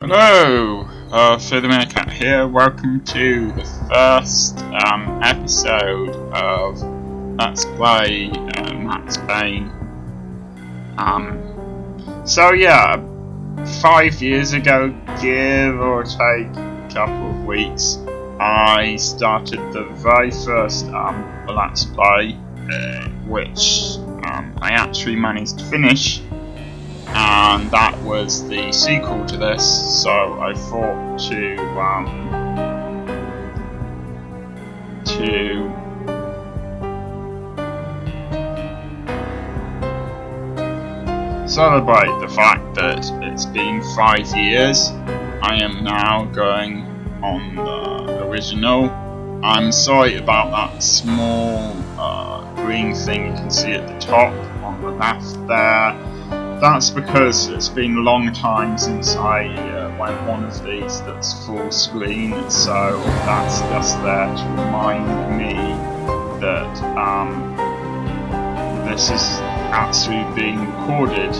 Hello, Cat here. Welcome to the first episode of Let's Play Max Payne. So yeah, 5 years ago, give or take a couple of weeks, I started the very first Let's Play, which I actually managed to finish. And that was the sequel to this, so I thought to celebrate the fact that it's been 5 years. I am now going on the original. I'm sorry about that small green thing you can see at the top on the left there. That's because it's been a long time since I went one of these that's full screen, so that's just there to remind me that this is actually being recorded.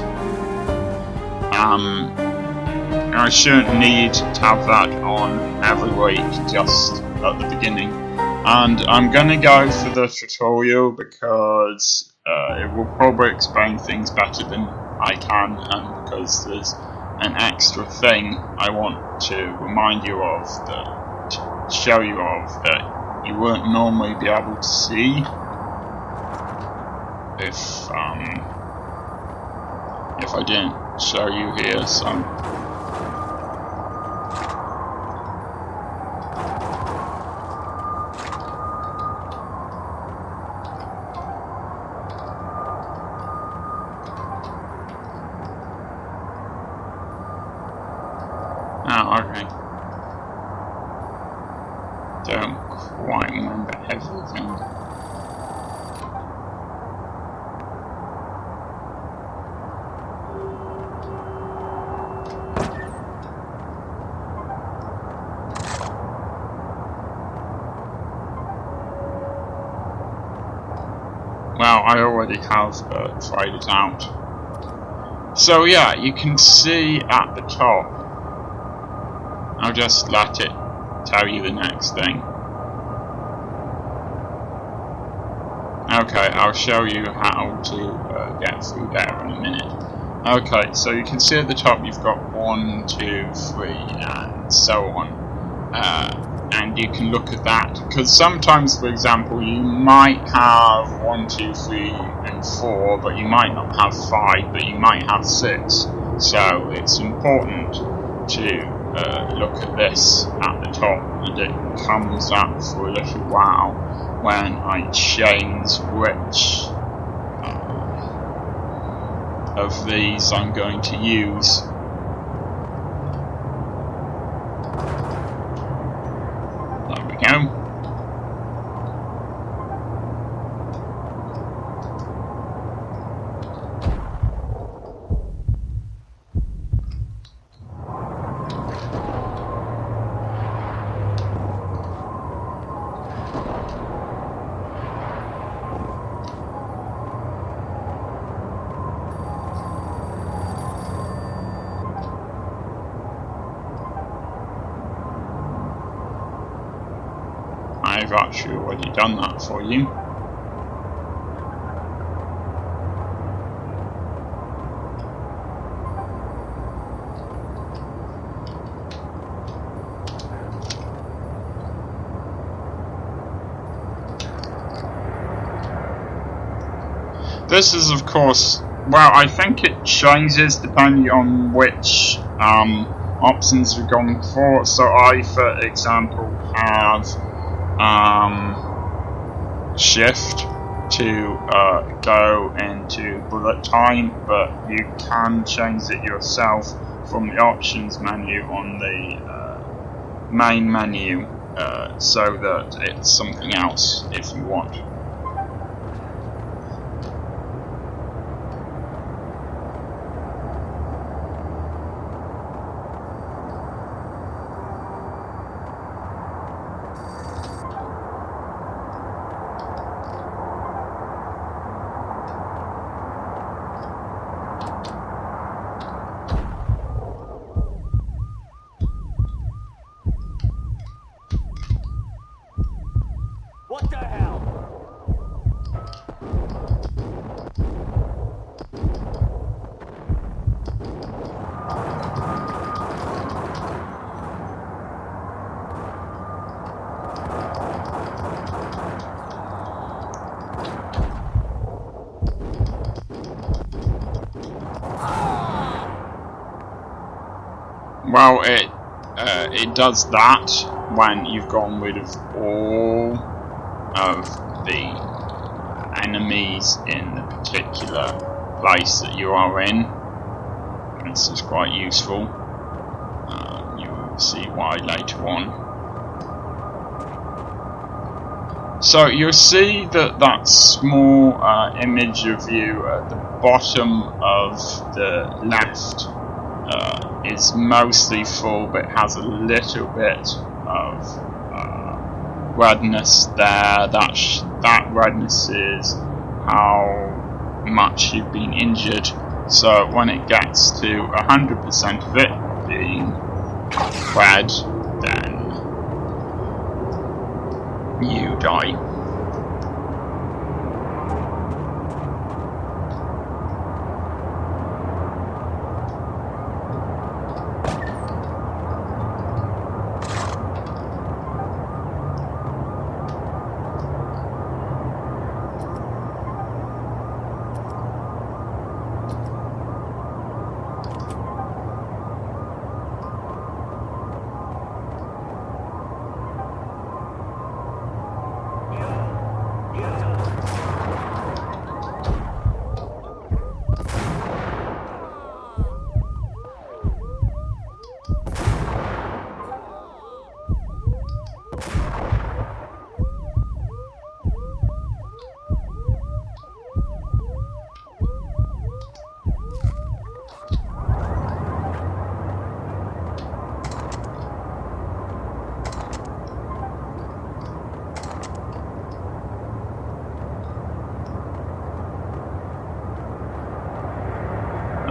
I shouldn't need to have that on every week just at the beginning. And I'm gonna go for the tutorial because it will probably explain things better than I can, and because there's an extra thing I want to remind you of, to show you of, that you won't normally be able to see if I didn't show you here. So okay. Don't quite remember everything. Well, I already have tried it out. So yeah, you can see at the top. I'll just let it tell you the next thing. Okay, I'll show you how to get through there in a minute. Okay, so you can see at the top you've got 1, 2, 3, and so on. And you can look at that, because sometimes, for example, you might have 1, 2, 3, and 4, but you might not have 5, but you might have 6. So it's important to look at this at the top, and it comes up for a little while when I change which of these I'm going to use. There we go. I've actually already done that for you. This is, of course, well, I think it changes depending on which options you're going for. So I, for example, have shift to go into bullet time, but you can change it yourself from the options menu on the main menu, so that it's something else if you want. Well, it does that when you've gotten rid of all of the enemies in the particular place that you are in. This is quite useful. You will see why later on. So you'll see that small image of you at the bottom of the left is mostly full, but has a little bit of redness there. That redness is how much you've been injured. So when it gets to 100% of it being red, then you die.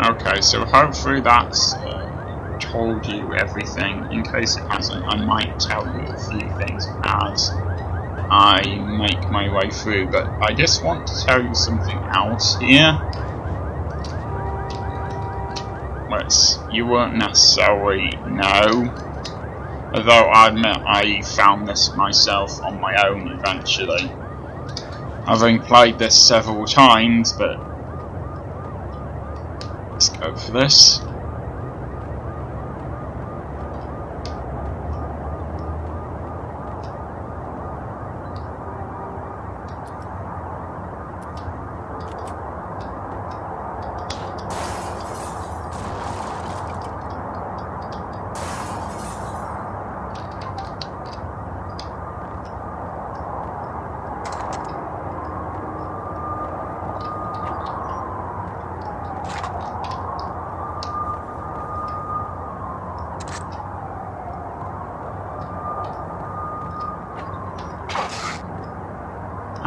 Okay, so hopefully that's told you everything. In case it hasn't, I might tell you a few things as I make my way through, but I just want to tell you something else here, which you won't necessarily know, although I admit I found this myself on my own eventually, having played this several times, but let's go for this.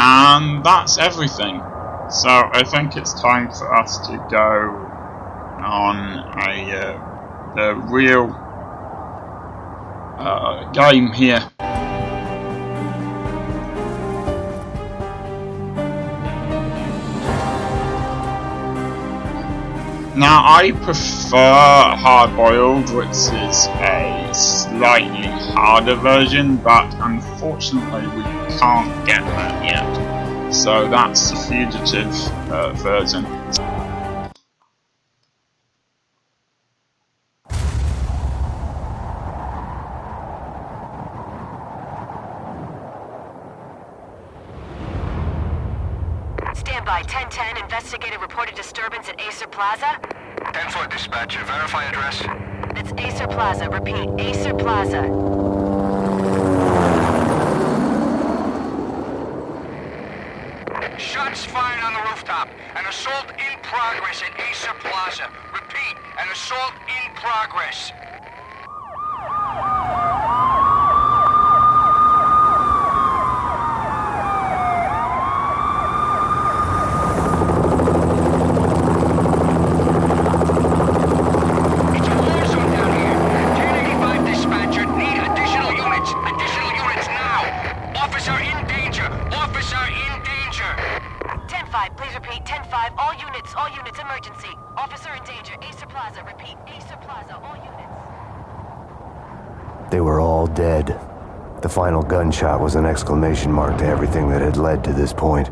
And that's everything. So I think it's time for us to go on the real game here. Now I prefer hard-boiled, which is a slightly harder version, but unfortunately we can't get that yet. So that's the fugitive version. Stand by. 1010, investigated reported disturbance at Acer Plaza. 10-4 dispatcher, verify address. That's Acer Plaza. Repeat, Acer Plaza. Shots fired on the rooftop. An assault in progress at Acer Plaza. Repeat, an assault in progress. All units, emergency. Officer in danger. Acer Plaza. Repeat, Acer Plaza. All units. They were all dead. The final gunshot was an exclamation mark to everything that had led to this point.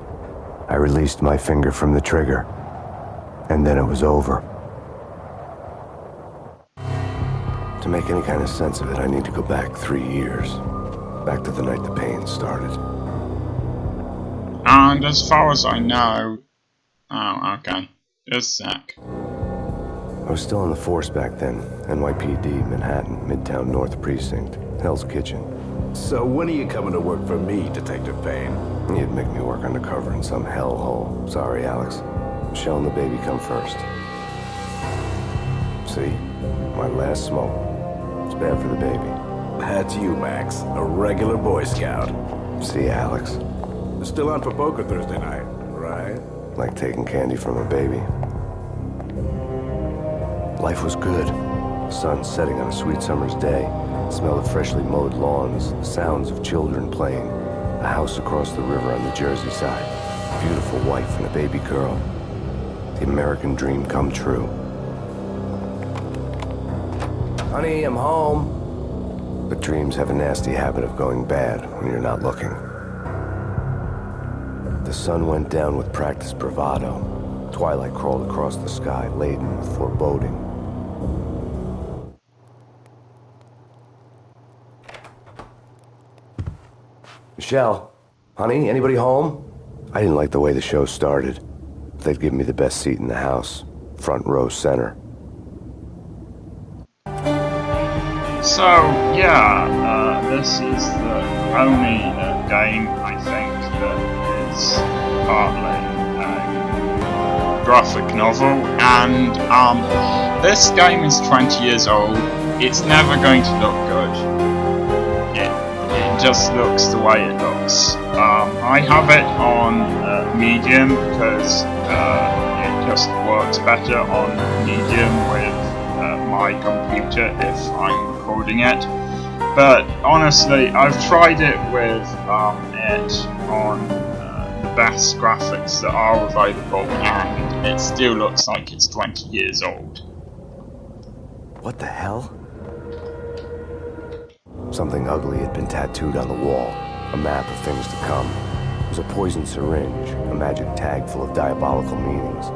I released my finger from the trigger, and then it was over. To make any kind of sense of it, I need to go back 3 years. Back to the night the Payne started. And as far as I know... Oh, okay. Just a sec. I was still on the force back then. NYPD, Manhattan, Midtown North Precinct, Hell's Kitchen. So when are you coming to work for me, Detective Payne? You'd make me work undercover in some hellhole. Sorry, Alex. Michelle and the baby come first. See? My last smoke. It's bad for the baby. That's you, Max. A regular Boy Scout. See, Alex? Still on for poker Thursday night, right? Like taking candy from a baby. Life was good. The sun setting on a sweet summer's day. The smell of freshly mowed lawns. The sounds of children playing. A house across the river on the Jersey side. A beautiful wife and a baby girl. The American dream come true. Honey, I'm home. But dreams have a nasty habit of going bad when you're not looking. The sun went down with practiced bravado. Twilight crawled across the sky, laden with foreboding. Michelle, honey, anybody home? I didn't like the way the show started. They'd give me the best seat in the house, front row center. So, yeah, this is the only game, I think, that is partly a graphic novel, and this game is 20 years old. It's never going to look good. It just looks the way it looks. I have it on medium because it just works better on medium with my computer if I'm recording it. But honestly, I've tried it with it on the best graphics that are available, and it still looks like it's 20 years old. What the hell? Something ugly had been tattooed on the wall, a map of things to come. It was a poisoned syringe, a magic tag full of diabolical meanings.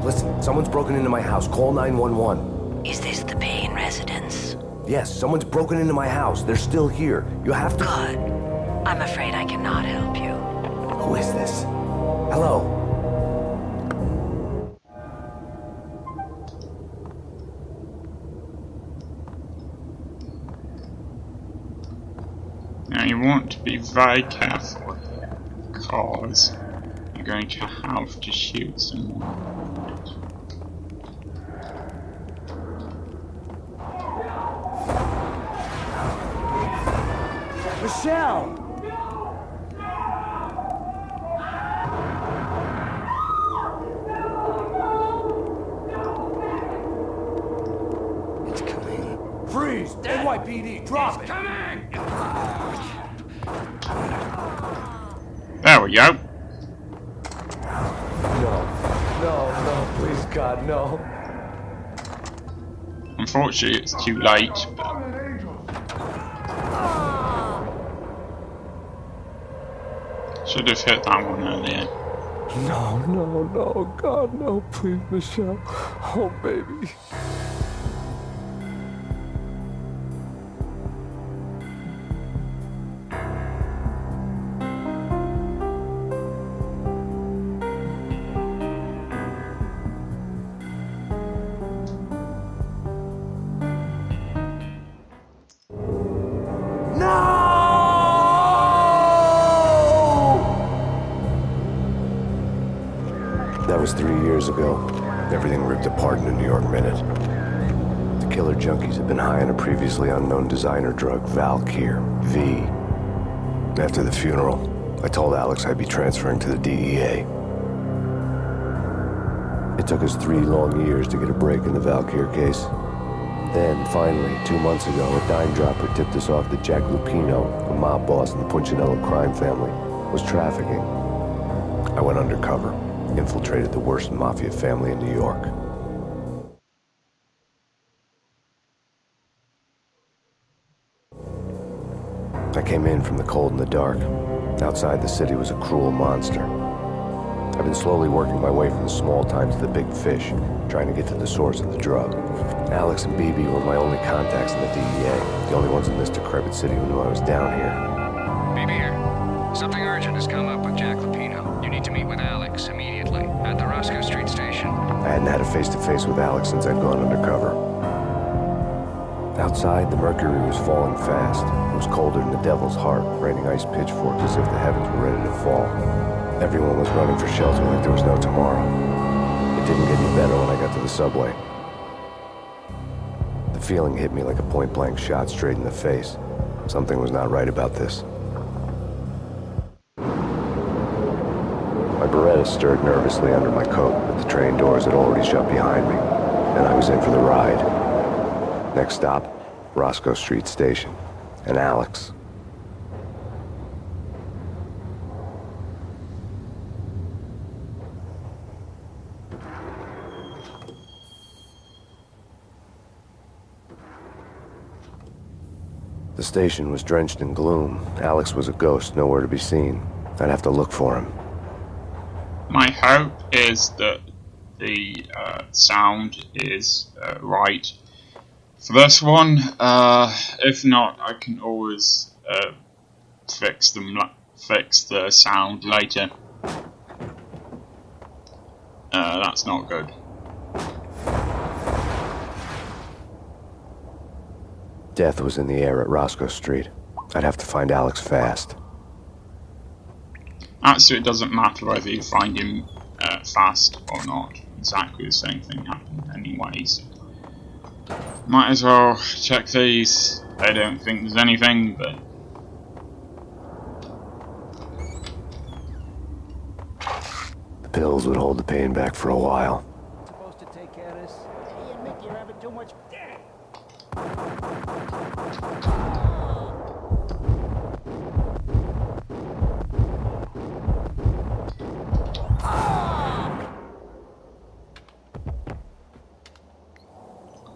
Listen, someone's broken into my house. Call 911. Is this the Payne residence? Yes, someone's broken into my house. They're still here. You have to... Good. I'm afraid I cannot help you. Who is this? Hello? Now you want to be very careful here, because you're going to have to shoot someone. Michelle! It's coming. Freeze! NYPD, drop it! Coming! There we go. No, please God, no. Unfortunately, it's too late. But should have hit that one earlier. No, God, no, please, Michelle. Oh, baby. That was 3 years ago. Everything ripped apart in a New York minute. The killer junkies had been high on a previously unknown designer drug, Valkyr, V. After the funeral, I told Alex I'd be transferring to the DEA. It took us 3 long years to get a break in the Valkyr case. Then, finally, 2 months ago, a dime dropper tipped us off that Jack Lupino, a mob boss in the Punchinello crime family, was trafficking. I went undercover. Infiltrated the worst mafia family in New York. I came in from the cold and the dark. Outside the city was a cruel monster. I've been slowly working my way from the small time to the big fish, trying to get to the source of the drug. Alex and BB were my only contacts in the DEA, the only ones in this decrepit city who knew I was down here. BB here. Something urgent has come up with Jack Lupino. You need to meet with Alex immediately at the Roscoe Street station. I hadn't had a face-to-face with Alex since I'd gone undercover. Outside, the mercury was falling fast. It was colder than the devil's heart, raining ice pitchforks as if the heavens were ready to fall. Everyone was running for shelter like there was no tomorrow. It didn't get any better when I got to the subway. The feeling hit me like a point-blank shot straight in the face. Something was not right about this. My Beretta stirred nervously under my coat, but the train doors had already shut behind me, and I was in for the ride. Next stop, Roscoe Street Station, and Alex. The station was drenched in gloom. Alex was a ghost, nowhere to be seen. I'd have to look for him. My hope is that the sound is right for this one. If not, I can always fix the sound later. That's not good. Death was in the air at Roscoe Street. I'd have to find Alex fast. Actually, it doesn't matter whether you find him fast or not. Exactly the same thing happened anyways. Might as well check these. I don't think there's anything, but... The pills would hold the pain back for a while. Supposed to take care of this. Hey, admit you're having too much.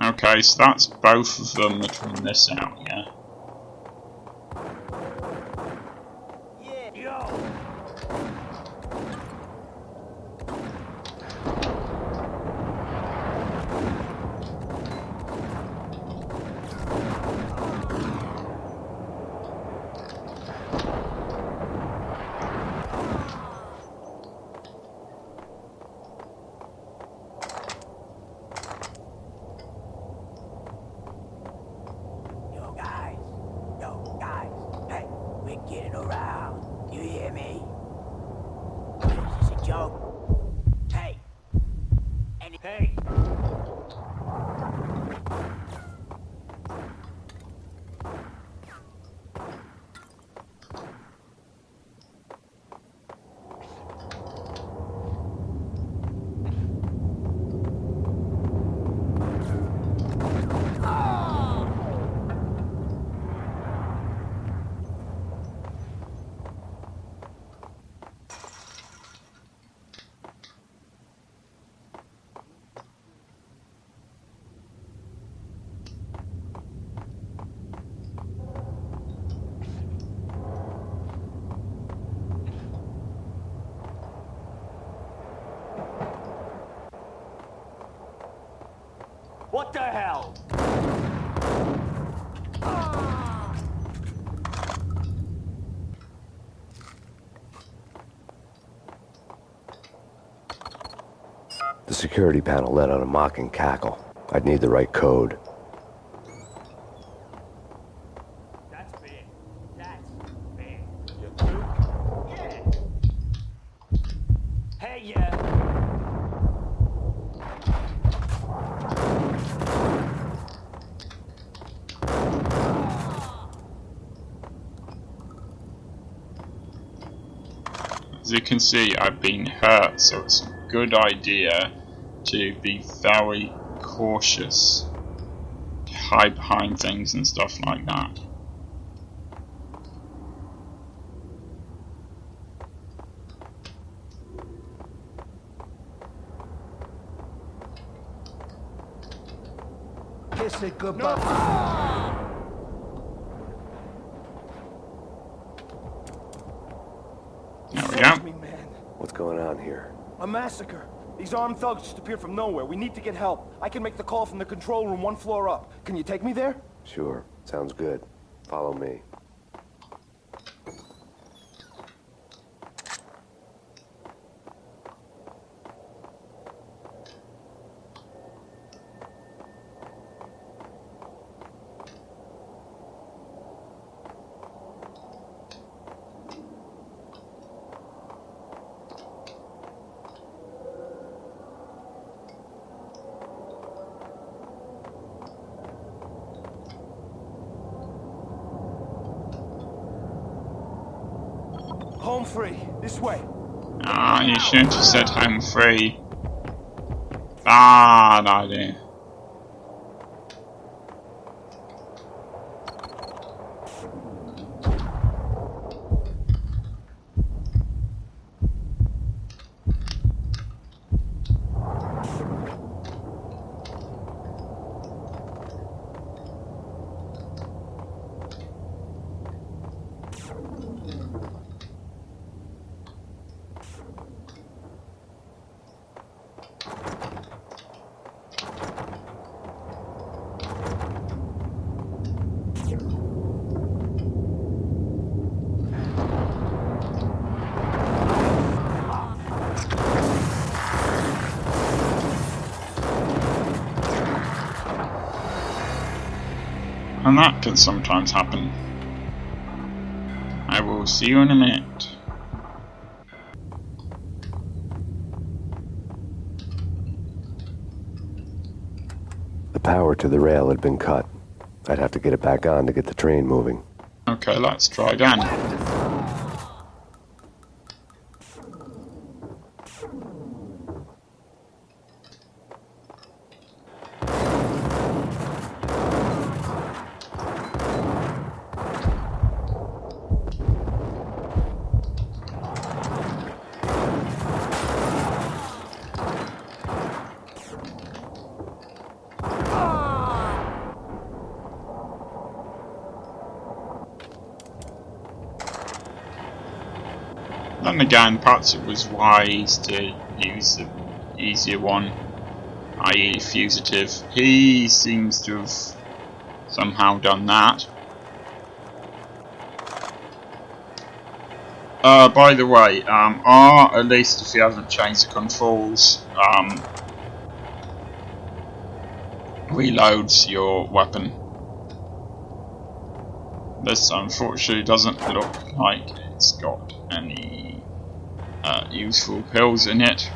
Okay, so that's both of them that from this out, yeah? Yeah, yo. Getting around. You hear me? Is this a joke? Hey! Hey! What the hell? The security panel let out a mocking cackle. I'd need the right code. That's big. That's big. You too? Yeah. Hey, yeah. As you can see, I've been hurt, so it's a good idea to be very cautious, to hide behind things and stuff like that. Kiss it goodbye. on here? A massacre. These armed thugs just appeared from nowhere. We need to get help. I can make the call from the control room 1 floor up. Can you take me there? Sure, sounds good. Follow me. Home free. This way. Ah, you shouldn't have said home free. Bad idea. And that can sometimes happen. I will see you in a minute. The power to the rail had been cut. I'd have to get it back on to get the train moving. Okay, let's try again. Then again, perhaps it was wise to use the easier one, i.e. Fugitive. He seems to have somehow done that. By the way, or at least if you haven't changed the controls, reloads your weapon. This unfortunately doesn't look like it's got any useful pills in it.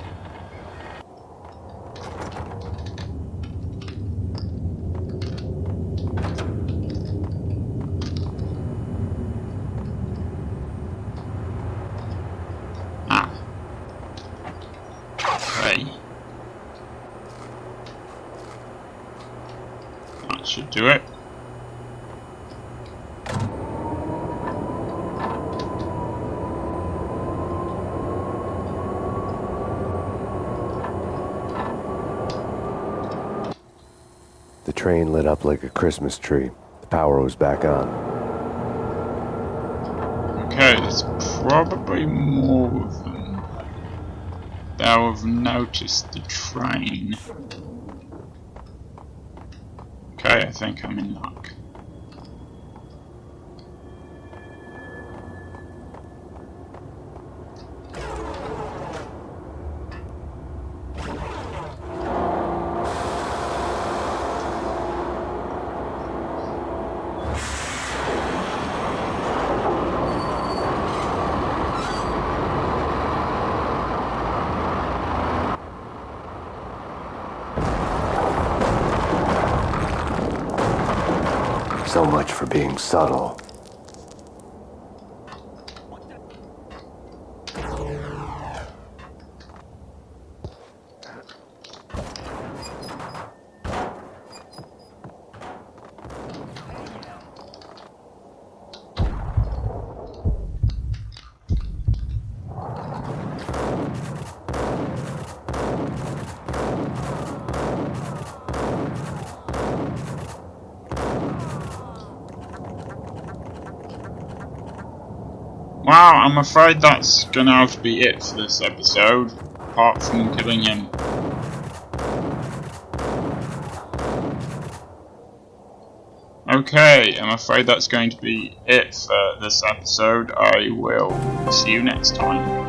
Okay. That should do it. The train lit up like a Christmas tree. The power was back on. Okay, there's probably more of them. They'll have noticed the train. Okay, I think I'm in luck. So much for being subtle. Well, I'm afraid that's gonna have to be it for this episode, apart from killing him. Okay, I'm afraid that's going to be it for this episode. I will see you next time.